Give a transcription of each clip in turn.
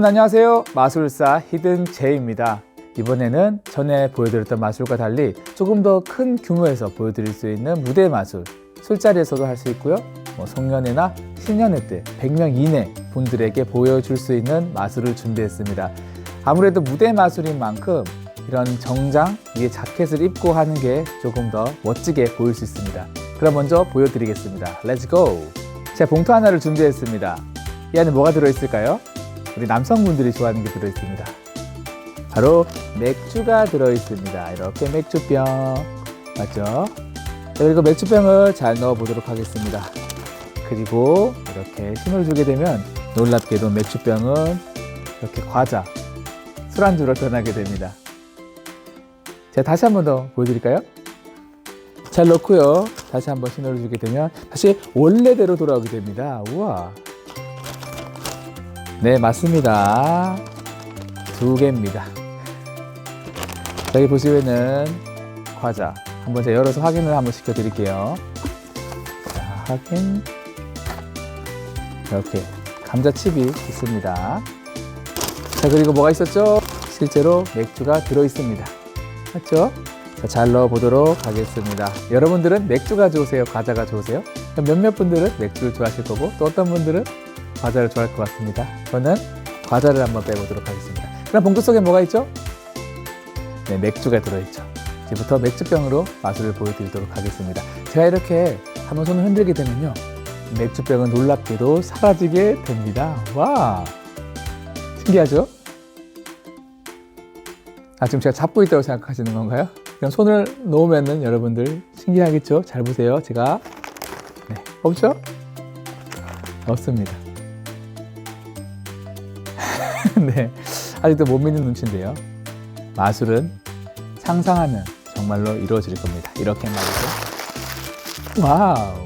여러분 안녕하세요. 마술사 히든 제이입니다. 이번에는 전에 보여드렸던 마술과 달리 조금 더 큰 규모에서 보여드릴 수 있는 무대 마술, 술자리에서도 할 수 있고요. 송년회나 신년회 때 100명 이내 분들에게 보여줄 수 있는 마술을 준비했습니다. 아무래도 무대 마술인 만큼 이런 정장 위에 자켓을 입고 하는 게 조금 더 멋지게 보일 수 있습니다. 그럼 먼저 보여드리겠습니다. 렛츠 고! 제가 봉투 하나를 준비했습니다. 이 안에 뭐가 들어있을까요? 우리 남성분들이 좋아하는 게 들어있습니다. 바로 맥주가 들어있습니다. 이렇게 맥주병 맞죠? 그리고 맥주병을 잘 넣어보도록 하겠습니다. 그리고 이렇게 힘을 주게 되면 놀랍게도 맥주병은 이렇게 과자, 술안주로 변하게 됩니다. 제가 다시 한 번 더 보여드릴까요? 잘 넣고요. 다시 한번 신호를 주게 되면 다시 원래대로 돌아오게 됩니다. 우와. 네, 맞습니다. 2개입니다. 여기 보시면은 과자 한번 제가 열어서 확인을 한번 시켜드릴게요. 자, 확인. 이렇게 감자칩이 있습니다. 자, 그리고 뭐가 있었죠? 실제로 맥주가 들어있습니다. 맞죠? 자, 잘 넣어보도록 하겠습니다. 여러분들은 맥주가 좋으세요? 과자가 좋으세요? 몇몇 분들은 맥주를 좋아하실 거고 또 어떤 분들은 과자를 좋아할 것 같습니다. 저는 과자를 한번 빼보도록 하겠습니다. 그럼 봉투 속에 뭐가 있죠? 네, 맥주가 들어있죠. 이제부터 맥주병으로 마술을 보여드리도록 하겠습니다. 제가 이렇게 한번 손을 흔들게 되면요, 맥주병은 놀랍게도 사라지게 됩니다. 와, 신기하죠? 지금 제가 잡고 있다고 생각하시는 건가요? 그럼 손을 놓으면은 여러분들 신기하겠죠? 잘 보세요. 제가 없죠? 없습니다. 네, 아직도 못 믿는 눈치인데요. 마술은 상상하면 정말로 이루어질 겁니다. 이렇게 말이죠. 와우.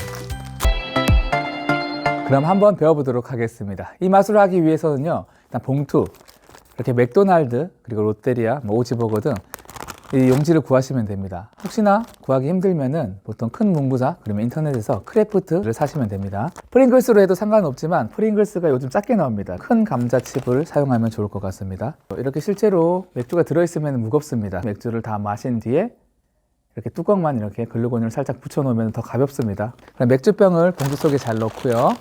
그럼 한번 배워보도록 하겠습니다. 이 마술을 하기 위해서는요, 일단 봉투, 이렇게 맥도날드, 그리고 롯데리아, 오지버거 등 이 용지를 구하시면 됩니다. 혹시나 구하기 힘들면은 보통 큰 문구사, 그러면 인터넷에서 크래프트를 사시면 됩니다. 프링글스로 해도 상관없지만 프링글스가 요즘 작게 나옵니다. 큰 감자칩을 사용하면 좋을 것 같습니다. 이렇게 실제로 맥주가 들어있으면 무겁습니다. 맥주를 다 마신 뒤에 이렇게 뚜껑만 이렇게 글루건을 살짝 붙여놓으면 더 가볍습니다. 그럼 맥주병을 봉투 속에 잘 넣고요.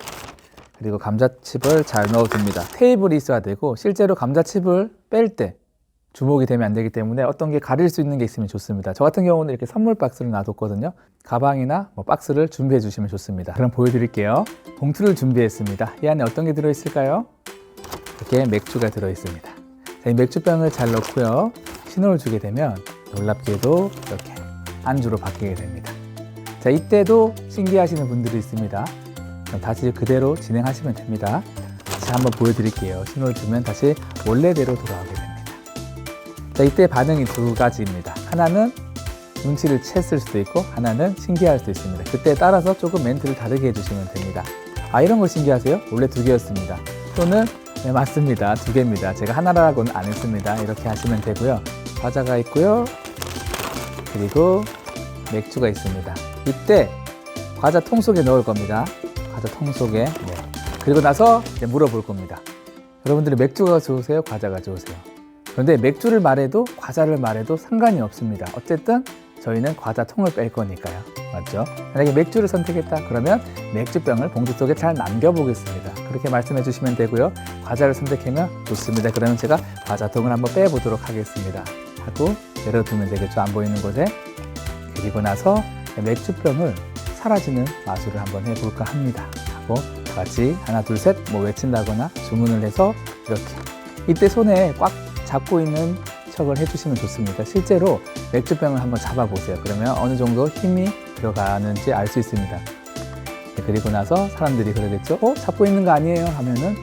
그리고 감자칩을 잘 넣어줍니다. 테이블이 있어야 되고 실제로 감자칩을 뺄 때 주목이 되면 안 되기 때문에 어떤 게 가릴 수 있는 게 있으면 좋습니다. 저 같은 경우는 이렇게 선물 박스를 놔뒀거든요. 가방이나 박스를 준비해 주시면 좋습니다. 그럼 보여드릴게요. 봉투를 준비했습니다. 이 안에 어떤 게 들어있을까요? 이렇게 맥주가 들어있습니다. 자, 이 맥주병을 잘 넣고요. 신호를 주게 되면 놀랍게도 이렇게 안주로 바뀌게 됩니다. 자, 이때도 신기하시는 분들이 있습니다. 그럼 다시 그대로 진행하시면 됩니다. 다시 한번 보여드릴게요. 신호를 주면 다시 원래대로 돌아오게 됩니다. 자, 이때 반응이 2가지입니다. 하나는 눈치를 챘을 수도 있고 하나는 신기할 수도 있습니다. 그때에 따라서 조금 멘트를 다르게 해주시면 됩니다. 이런 거 신기하세요? 원래 2개였습니다. 또는 네, 맞습니다. 2개입니다. 제가 하나라고는 안 했습니다. 이렇게 하시면 되고요. 과자가 있고요. 그리고 맥주가 있습니다. 이때 과자 통 속에 넣을 겁니다. 과자 통 속에. 네. 그리고 나서 이제 물어볼 겁니다. 여러분들이 맥주가 좋으세요? 과자가 좋으세요? 그런데 맥주를 말해도 과자를 말해도 상관이 없습니다. 어쨌든 저희는 과자 통을 뺄 거니까요. 맞죠? 만약에 맥주를 선택했다 그러면 맥주병을 봉투 속에 잘 남겨보겠습니다. 그렇게 말씀해 주시면 되고요. 과자를 선택하면 좋습니다. 그러면 제가 과자통을 한번 빼보도록 하겠습니다. 하고 내려두면 되겠죠. 안 보이는 곳에. 그리고 나서 맥주병을 사라지는 마술을 한번 해볼까 합니다. 하고 다 같이 하나 둘 셋 외친다거나 주문을 해서 이렇게 이때 손에 꽉 잡고 있는 척을 해주시면 좋습니다. 실제로 맥주병을 한번 잡아보세요. 그러면 어느 정도 힘이 들어가는지 알 수 있습니다. 그리고 나서 사람들이 그러겠죠? 잡고 있는 거 아니에요? 하면은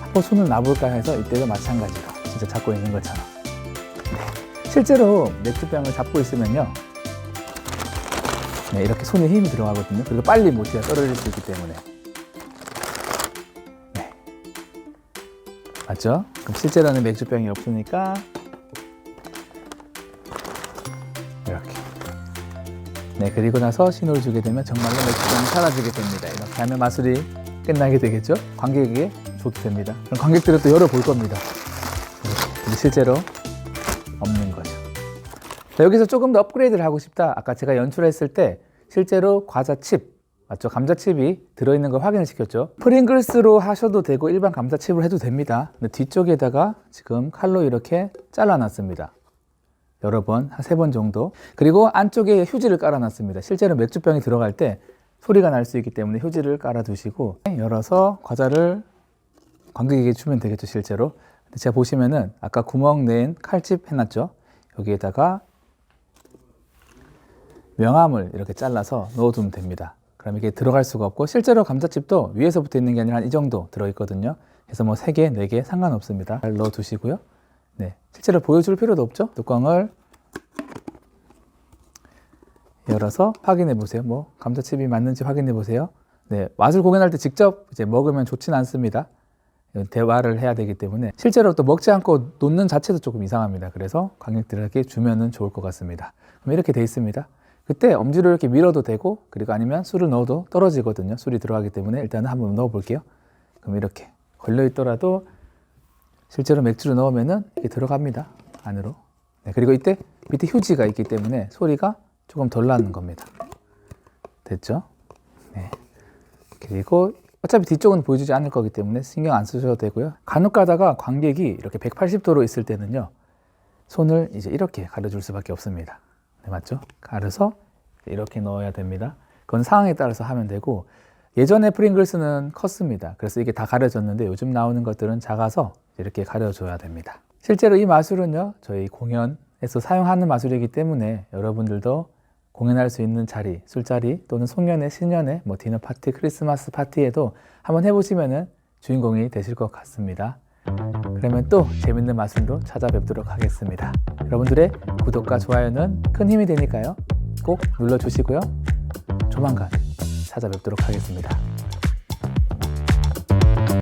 한번 손을 놔볼까 해서 이때도 마찬가지로 진짜 잡고 있는 것처럼. 네. 실제로 맥주병을 잡고 있으면요, 네, 이렇게 손에 힘이 들어가거든요. 그리고 빨리 모티가 떨어질 수 있기 때문에. 네. 맞죠? 그럼 실제로는 맥주병이 없으니까 이렇게. 네, 그리고 나서 신호를 주게 되면 정말로 맥주병이 사라지게 됩니다. 이렇게 하면 마술이 끝나게 되겠죠? 관객에게 줘도 됩니다. 그럼 관객들은 또 열어볼 겁니다. 근데 실제로 없는 거죠. 자, 여기서 조금 더 업그레이드를 하고 싶다. 아까 제가 연출했을 때 실제로 과자 칩, 맞죠? 감자칩이 들어있는 걸 확인을 시켰죠. 프링글스로 하셔도 되고 일반 감자칩으로 해도 됩니다. 근데 뒤쪽에다가 지금 칼로 이렇게 잘라놨습니다. 여러 번, 한 3번 정도. 그리고 안쪽에 휴지를 깔아놨습니다. 실제로 맥주병이 들어갈 때 소리가 날 수 있기 때문에 휴지를 깔아두시고 열어서 과자를 관객에게 주면 되겠죠, 실제로. 근데 제가 보시면은 아까 구멍 낸 칼집 해놨죠. 여기에다가 명암을 이렇게 잘라서 넣어두면 됩니다. 그럼 이게 들어갈 수가 없고, 실제로 감자칩도 위에서부터 있는 게 아니라 한 이 정도 들어있거든요. 그래서 뭐 3개, 4개 상관없습니다. 잘 넣어두시고요. 네, 실제로 보여줄 필요도 없죠. 뚜껑을 열어서 확인해 보세요. 뭐 감자칩이 맞는지 확인해 보세요. 네, 맛을 공연할 때 직접 이제 먹으면 좋지는 않습니다. 대화를 해야 되기 때문에 실제로 또 먹지 않고 놓는 자체도 조금 이상합니다. 그래서 관객들에게 주면은 좋을 것 같습니다. 그럼 이렇게 돼 있습니다. 그때 엄지로 이렇게 밀어도 되고, 그리고 아니면 술을 넣어도 떨어지거든요. 술이 들어가기 때문에 일단은 한번 넣어 볼게요. 그럼 이렇게 걸려 있더라도 실제로 맥주를 넣으면은 이게 들어갑니다. 안으로. 네, 그리고 이때 밑에 휴지가 있기 때문에 소리가 조금 덜 나는 겁니다. 됐죠? 네. 그리고 어차피 뒤쪽은 보여주지 않을 거기 때문에 신경 안 쓰셔도 되고요. 간혹 가다가 관객이 이렇게 180도로 있을 때는요, 손을 이제 이렇게 가려줄 수밖에 없습니다. 네, 맞죠? 가려서 이렇게 넣어야 됩니다. 그건 상황에 따라서 하면 되고, 예전에 프링글스는 컸습니다. 그래서 이게 다 가려졌는데 요즘 나오는 것들은 작아서 이렇게 가려줘야 됩니다. 실제로 이 마술은요, 저희 공연에서 사용하는 마술이기 때문에 여러분들도 공연할 수 있는 자리, 술자리 또는 송년회, 신년회, 뭐 디너 파티, 크리스마스 파티에도 한번 해보시면은 주인공이 되실 것 같습니다. 그러면 또 재밌는 마술로 찾아뵙도록 하겠습니다. 여러분들의 구독과 좋아요는 큰 힘이 되니까요. 꼭 눌러주시고요. 조만간 찾아뵙도록 하겠습니다.